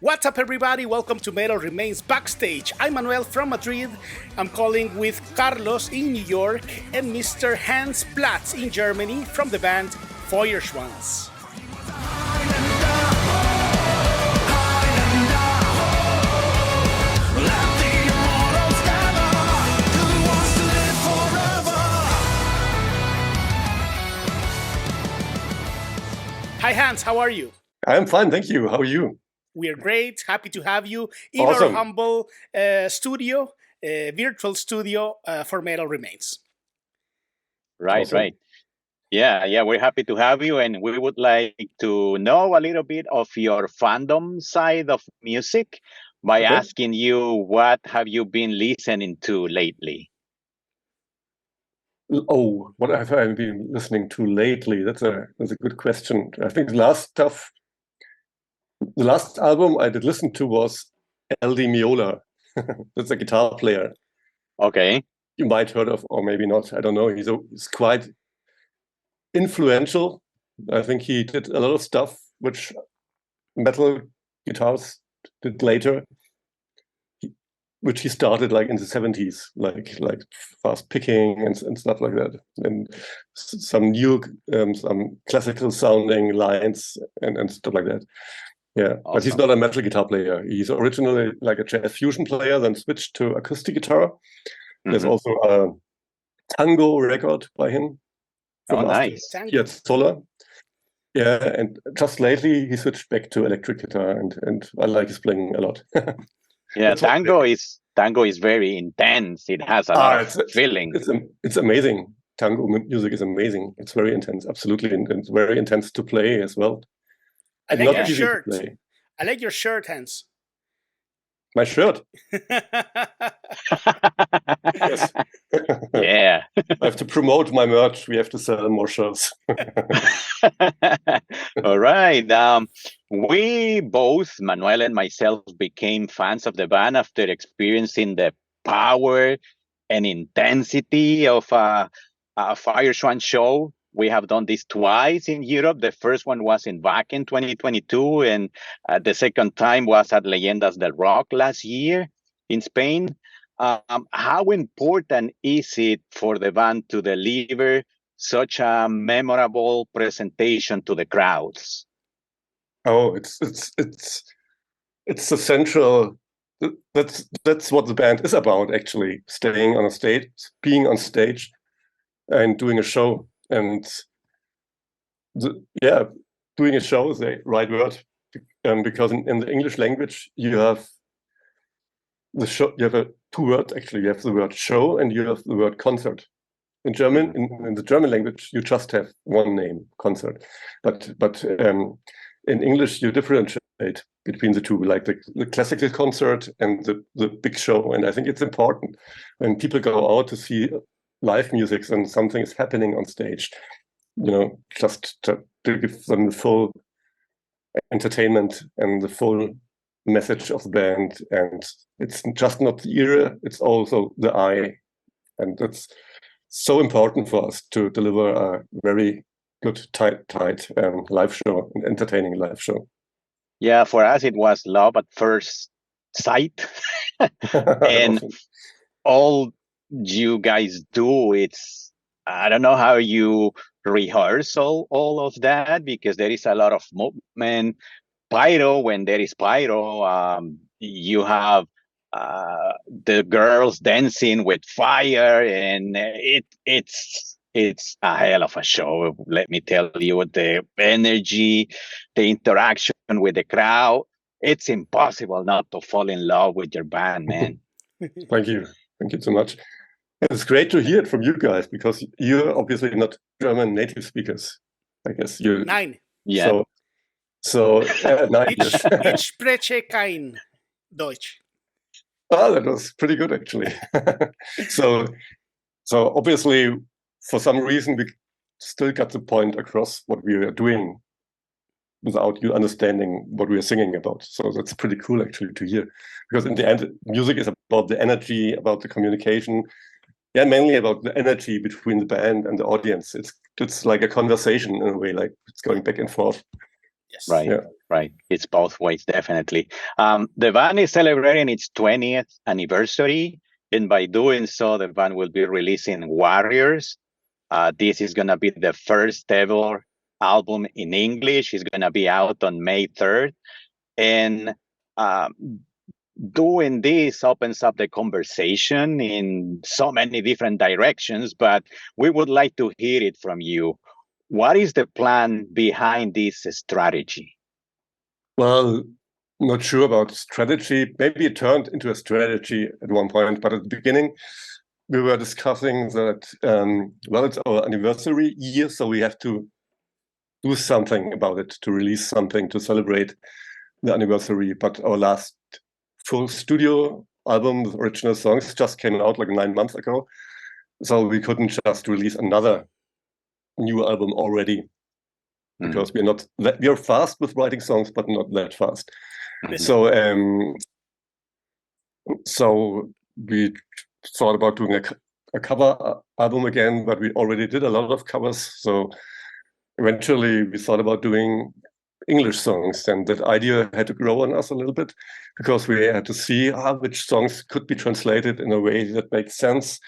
What's up, everybody? Welcome to Metal Remains Backstage. I'm Manuel from Madrid. I'm calling with Carlos in New York and Mr. Hans Platz in Germany from the band Feuerschwanz. Hi Hans, how are you? I'm fine, thank you. How are you? We're great. Happy to have you in Awesome. our humble studio, virtual studio for Metal Remains. Right, Awesome. right. Yeah, we're happy to have you, and we would like to know a little bit of your fandom side of music by Okay. asking you, what have you been listening to lately? Oh, what have I been listening to lately? That's a good question. I think the last album I did listen to was LD Miola. That's a guitar player Okay. you might heard of, or maybe not. I don't know. He's quite influential. I think he did a lot of stuff which metal guitars did later, which he started like in the 70s, like fast picking and stuff like that, and some new, some classical sounding lines and stuff like that. Yeah, Awesome. But he's not a metal guitar player. He's originally like a jazz fusion player, then switched to acoustic guitar. There's also a tango record by him. Oh, nice. Piazzolla. Yeah, and just lately he switched back to electric guitar, and I like his playing a lot. Yeah, tango is very intense. It has a lot of feeling. It's amazing. Tango music is amazing. It's very intense, absolutely, and it's very intense to play as well. I like your shirt. I like your shirt, Hans. My shirt? Yes. Yeah. I have to promote my merch. We have to sell more shirts. All right. We both, Manuel and myself, became fans of the band after experiencing the power and intensity of a Feuerschwanz show. We have done this twice in Europe. The first one was back in 2022, and the second time was at Leyendas del Rock last year in Spain. How important is it for the band to deliver such a memorable presentation to the crowds? Oh, it's essential. That's what the band is about, actually. Staying on a stage, being on stage, and doing a show. And doing a show is the right word, because in the English language you have the show. You have two words actually. You have the word show and you have the word concert. In German, in the German language, you just have one name, concert. But in English, you differentiate between the two, like the classical concert and the big show. And I think it's important when people go out to see live music and something is happening on stage, just to give them the full entertainment and the full message of the band. And it's just not the ear, it's also the eye. And that's so important for us to deliver a very good, tight live show, an entertaining live show. Yeah, for us it was love at first sight. And all you guys do, I don't know how you rehearse all of that, because there is a lot of movement. Pyro, when there is pyro, you have the girls dancing with fire, and it's a hell of a show. Let me tell you, the energy, the interaction with the crowd, it's impossible not to fall in love with your band, man. Thank you so much. It's great to hear it from you guys, because you're obviously not German native speakers. I guess you're 9. Yeah. So 9 years. Ich spreche kein Deutsch. Oh, that was pretty good, actually. So obviously, for some reason, we still got the point across what we are doing. without you understanding what we are singing about. So that's pretty cool actually to hear, because in the end, music is about the energy, about the communication. Yeah, mainly about the energy between the band and the audience. It's like a conversation in a way, like it's going back and forth. Yes. Right, Yeah. right. It's both ways, definitely. The band is celebrating its 20th anniversary, and by doing so, the band will be releasing Warriors. This is going to be the first ever album in English. It's going to be out on May 3rd. And doing this opens up the conversation in so many different directions, but we would like to hear it from you. What is the plan behind this strategy? Well, not sure about strategy. Maybe it turned into a strategy at one point, but at the beginning, we were discussing that, well, it's our anniversary year, so we have to do something about it, to release something to celebrate the anniversary. But our last full studio album with original songs just came out like 9 months ago. So we couldn't just release another new album already, because we are fast with writing songs, but not that fast. So we thought about doing a cover album again, but we already did a lot of covers. So eventually we thought about doing English songs, and that idea had to grow on us a little bit, because we had to see which songs could be translated in a way that makes sense.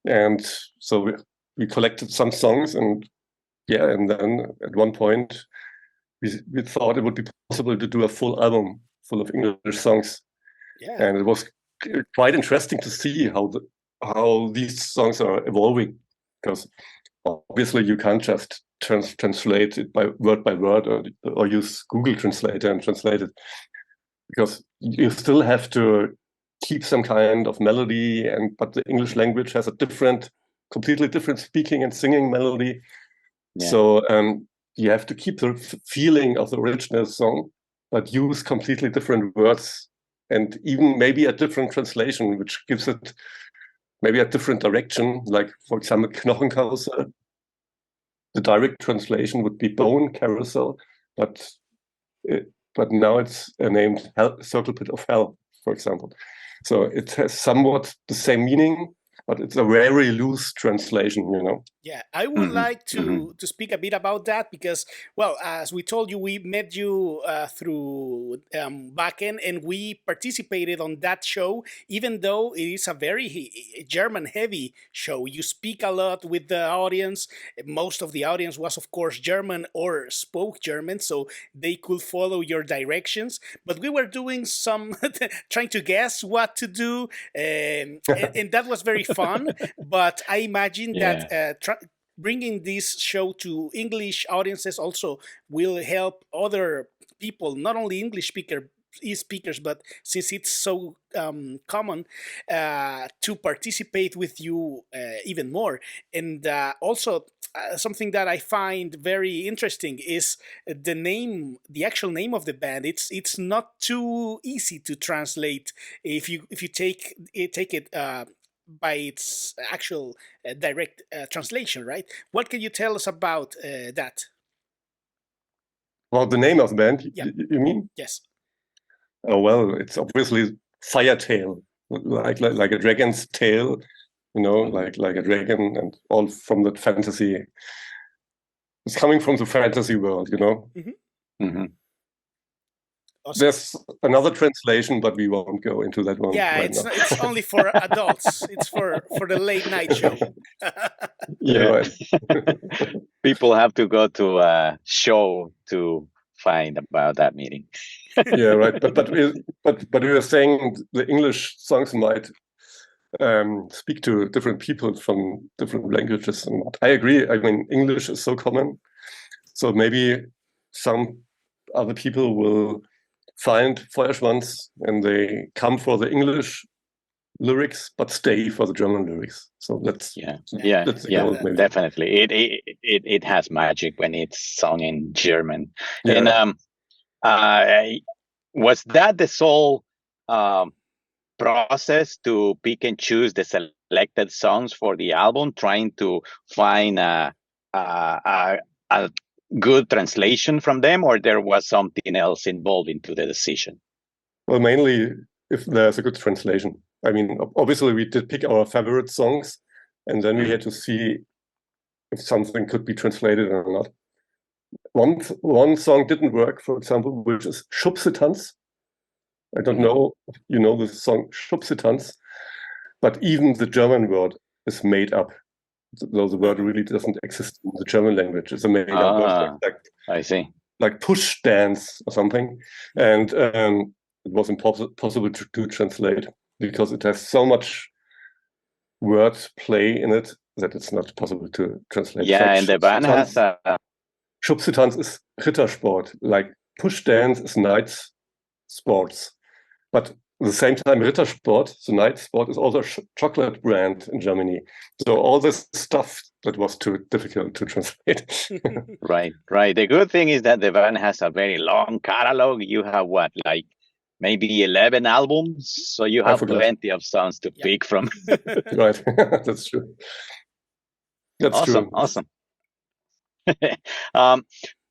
And so we collected some songs, and then at one point we thought it would be possible to do a full album full of English songs. Yeah. And it was quite interesting to see how these songs are evolving, because obviously you can't just translate it by word, or use Google Translator and translate it, because you still have to keep some kind of melody, but the English language has a completely different speaking and singing melody. Yeah. So you have to keep the feeling of the original song, but use completely different words, and even maybe a different translation, which gives it maybe a different direction. Like, for example, Knochenkarussell. The direct translation would be Bone Carousel, but now it's named Circle Pit of Hell, for example. So it has somewhat the same meaning, but it's a very loose translation, you know. Yeah, I would like to speak a bit about that, because, well, as we told you, we met you through Backend, and we participated on that show, even though it is a very German-heavy show. You speak a lot with the audience. Most of the audience was, of course, German or spoke German, so they could follow your directions. But we were doing some, trying to guess what to do, and that was very fun. But I imagine that bringing this show to English audiences also will help other people, not only English speakers, but since it's so common, to participate with you even more. And also something that I find very interesting is the actual name of the band. It's not too easy to translate if you take it by its actual direct translation, right? What can you tell us about that? Well, the name of the band, you mean? Yes. Oh, well, it's obviously Firetail, like a dragon's tail, you know, like a dragon, and all from that fantasy. It's coming from the fantasy world, you know. Awesome. There's another translation, but we won't go into that one. Yeah, it's only for adults. It's for the late night show. Right. People have to go to a show to find about that meeting. Yeah, right. But we were saying the English songs might speak to different people from different languages, and I agree. I mean, English is so common, so maybe some other people will find Feuerschwanz and they come for the English lyrics but stay for the German lyrics. So that's goal, definitely. It has magic when it's sung in German. Yeah. And was that the sole process to pick and choose the selected songs for the album, trying to find a good translation from them, or there was something else involved into the decision? Well, mainly if there's a good translation. I mean, obviously we did pick our favorite songs, and then we had to see if something could be translated or not. One song didn't work, for example, which is Schubsetanz. I don't know if you know the song Schubsetanz, but even the German word is made up. So the word really doesn't exist in the German language. It's a made up word, I see. Like push dance or something. And it was impossible to translate because it has so much word play in it that it's not possible to translate. Yeah, like and the band has a... Schubsetanz is Rittersport, like push dance is knight sports. But at the same time, Rittersport, the knight sport, is also a chocolate brand in Germany. So all this stuff that was too difficult to translate. Right. The good thing is that the band has a very long catalog. You have what, like maybe 11 albums? So you have plenty of songs to pick from. Right, that's true. That's awesome, true. Awesome.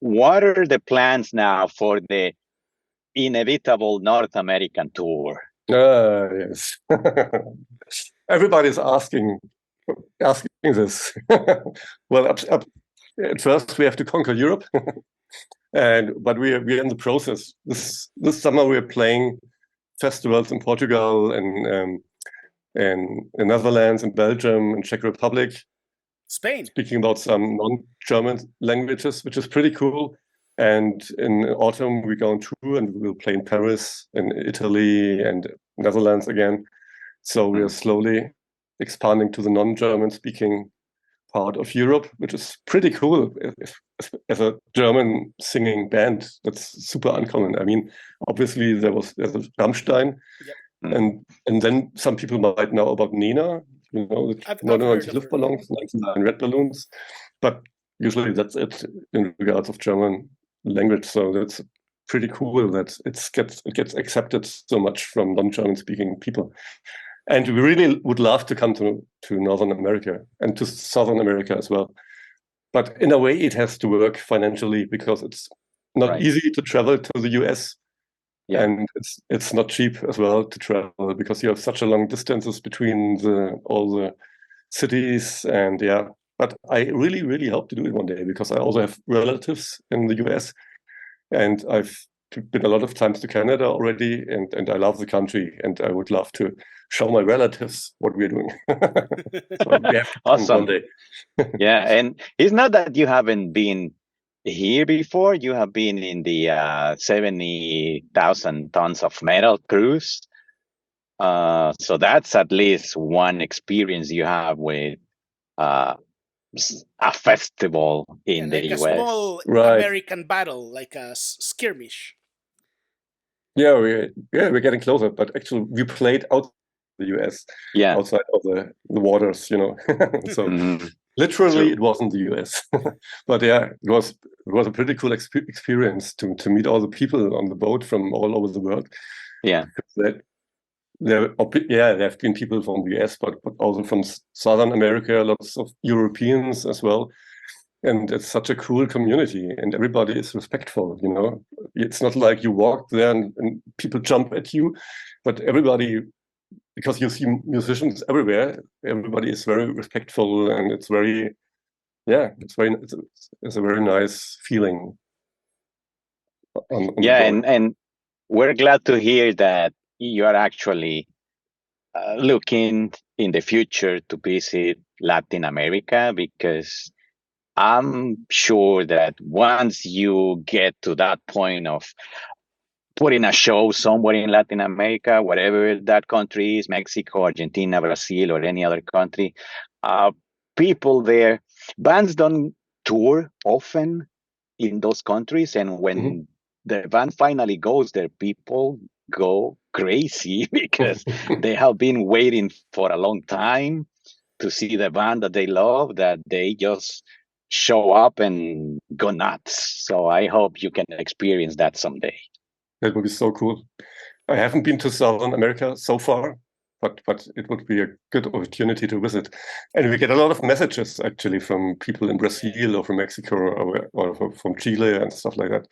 What are the plans now for the inevitable North American tour? Yes. Everybody's asking this. Well, at first we have to conquer Europe, but we're in the process. This summer we're playing festivals in Portugal and in the Netherlands, in Belgium, and Czech Republic. Spain. Speaking about some non-German languages, which is pretty cool. And in autumn, we're going through and we'll play in Paris, in Italy, and Netherlands again. So we are slowly expanding to the non-German speaking part of Europe, which is pretty cool. As a German singing band, that's super uncommon. I mean, obviously there's a Rammstein, and then some people might know about Nena. You know, 99 Luftballons, 99 Red Balloons, but usually that's it in regards of German language. So that's pretty cool that it gets accepted so much from non-German speaking people. And we really would love to come to Northern America and to Southern America as well. But in a way, it has to work financially because it's not easy to travel to the US. Yeah. And it's not cheap as well to travel because you have such a long distances between all the cities. And yeah, but I really, really hope to do it one day because I also have relatives in the US, and I've been a lot of times to Canada already, and I love the country, and I would love to show my relatives what we're doing. So we have to awesome. One day. Yeah, and it's not that you haven't been here before. You have been in the 70,000 tons of metal cruise. So that's at least one experience you have with a festival in the US. A small American battle, like a skirmish. Yeah, we're getting closer, but actually we played out the US, outside of the waters, you know. So literally it wasn't the US, but yeah, it was a pretty cool experience to meet all the people on the boat from all over the world. Yeah, there have been people from the US, but also from Southern America, lots of Europeans as well. And it's such a cool community, and everybody is respectful, you know. It's not like you walk there and people jump at you, but everybody, because you see musicians everywhere, everybody is very respectful, and it's a very nice feeling. And we're glad to hear that you are actually looking in the future to visit Latin America, because I'm sure that once you get to that point of putting a show somewhere in Latin America, whatever that country is, Mexico, Argentina, Brazil, or any other country, people there, bands don't tour often in those countries. And when the band finally goes there, people go crazy because they have been waiting for a long time to see the band that they love, that they just show up and go nuts. So I hope you can experience that someday. That would be so cool. I haven't been to Southern America so far, but it would be a good opportunity to visit. And we get a lot of messages actually from people in Brazil or from Mexico or from Chile and stuff like that.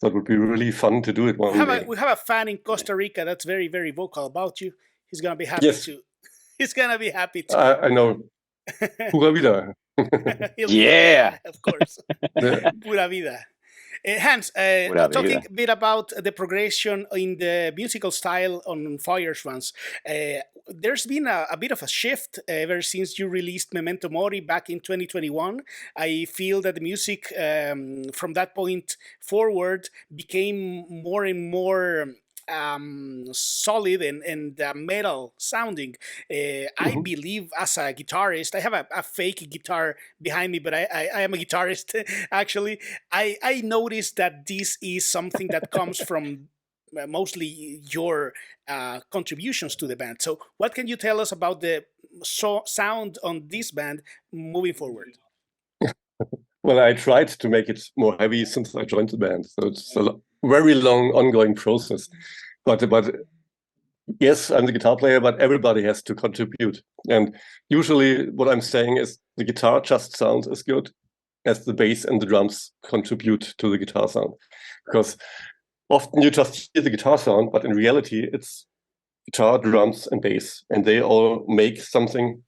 So it would be really fun to do it one day. We have a fan in Costa Rica that's very, very vocal about you. He's gonna be happy Yes. to. He's gonna be happy to. I know. Pura vida. Yeah. Of course. Yeah. Pura vida. Hans, Pura talking vida. a bit about the progression in the musical style on Feuerschwanz, there's been a bit of a shift ever since you released Memento Mori back in 2021. I feel that the music from that point forward became more and more solid and metal sounding. I believe as a guitarist, I have a fake guitar behind me, but I am a guitarist actually. I noticed that this is something that comes from mostly your contributions to the band. So what can you tell us about the sound on this band moving forward? Well, I tried to make it more heavy since I joined the band. So it's a very long ongoing process. But yes, I'm the guitar player, but everybody has to contribute. And usually what I'm saying is the guitar just sounds as good as the bass and the drums contribute to the guitar sound. Because often you just hear the guitar sound, but in reality it's guitar, drums, and bass. And they all make something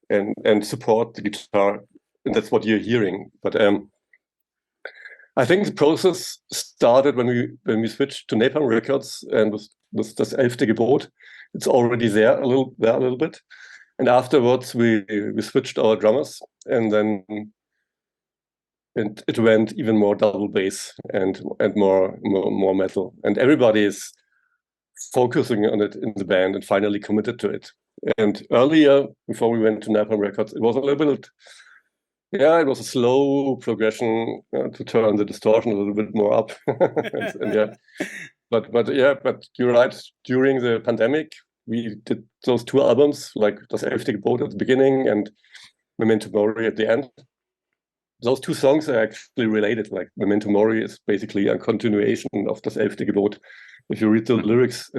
and support the guitar. And that's what you're hearing. But I think the process started when we switched to Napalm Records and with Das Elfte Gebot. It's already there a little bit. And afterwards we switched our drummers, and then it went even more double bass and more metal. And everybody is focusing on it in the band and finally committed to it. And earlier, before we went to Napalm Records, it was a little bit. Yeah, it was a slow progression to turn the distortion a little bit more up. and yeah, but you're right. During the pandemic, we did those two albums, like Das Elfte Gebot at the beginning and Memento Mori at the end. Those two songs are actually related. Like Memento Mori is basically a continuation of Das Elfte Gebot. If you read the lyrics,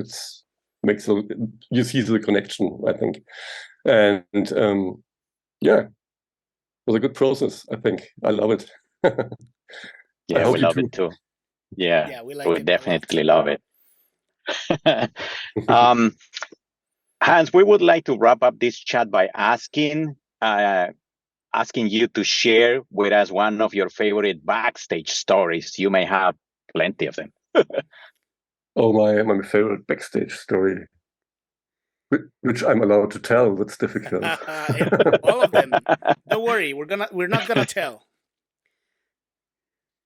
you see the connection, I think. And yeah. It was a good process, I think. I love it. Yeah, we love it too. Yeah, we definitely love it. Hans, we would like to wrap up this chat by asking you to share with us one of your favorite backstage stories. You may have plenty of them. Oh, my favorite backstage story, which I'm allowed to tell. That's difficult. All of them. Don't worry, we're not gonna tell.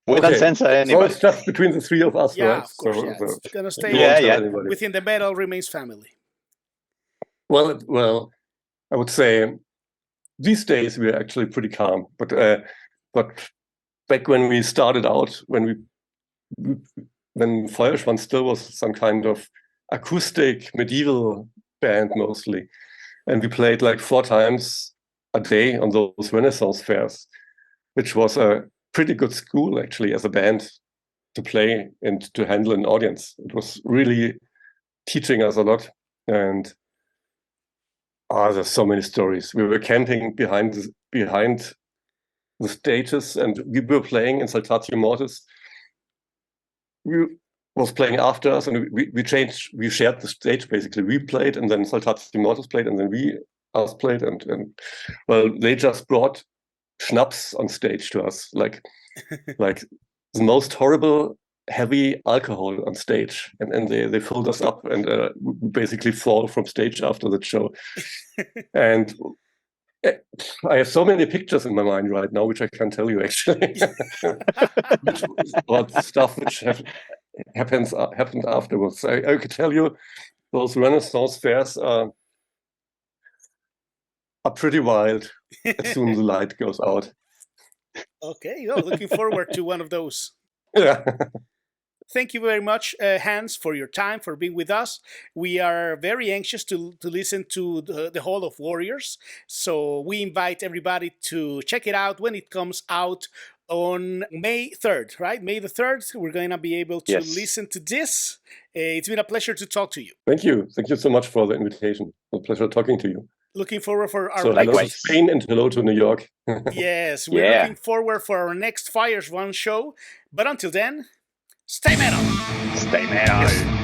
We don't censor anybody. So it's just between the three of us, yeah, right? Of course, so it's gonna stay within the Metal Remains family. Well, I would say these days we're actually pretty calm. But back when we started out, when Feuerschwanz still was some kind of acoustic medieval band mostly, and we played like 4 times a day on those Renaissance fairs, which was a pretty good school actually as a band to play and to handle an audience. It was really teaching us a lot. And there's so many stories. We were camping behind the stages, and we were playing in Saltatio Mortis. We was playing after us, and we shared the stage basically. We played, and then Saltatio Mortis played, and then us played, and well, they just brought schnapps on stage to us, like the most horrible heavy alcohol on stage, and they filled us up, and we basically fall from stage after the show. And I have so many pictures in my mind right now, which I can't tell you actually. About stuff which happened afterwards. I could tell you those Renaissance fairs are pretty wild as soon as the light goes out. Okay, looking forward to one of those. Yeah. Thank you very much, Hans, for your time, for being with us. We are very anxious to listen to the Hall of Warriors. So we invite everybody to check it out when it comes out on May 3rd, right? May the 3rd, we're going to be able to listen to this. It's been a pleasure to talk to you. Thank you. Thank you so much for the invitation. A pleasure talking to you. Looking forward for our hello to Spain and hello to New York. Yes, we're looking forward for our next Feuerschwanz show. But until then, stay metal. Stay metal.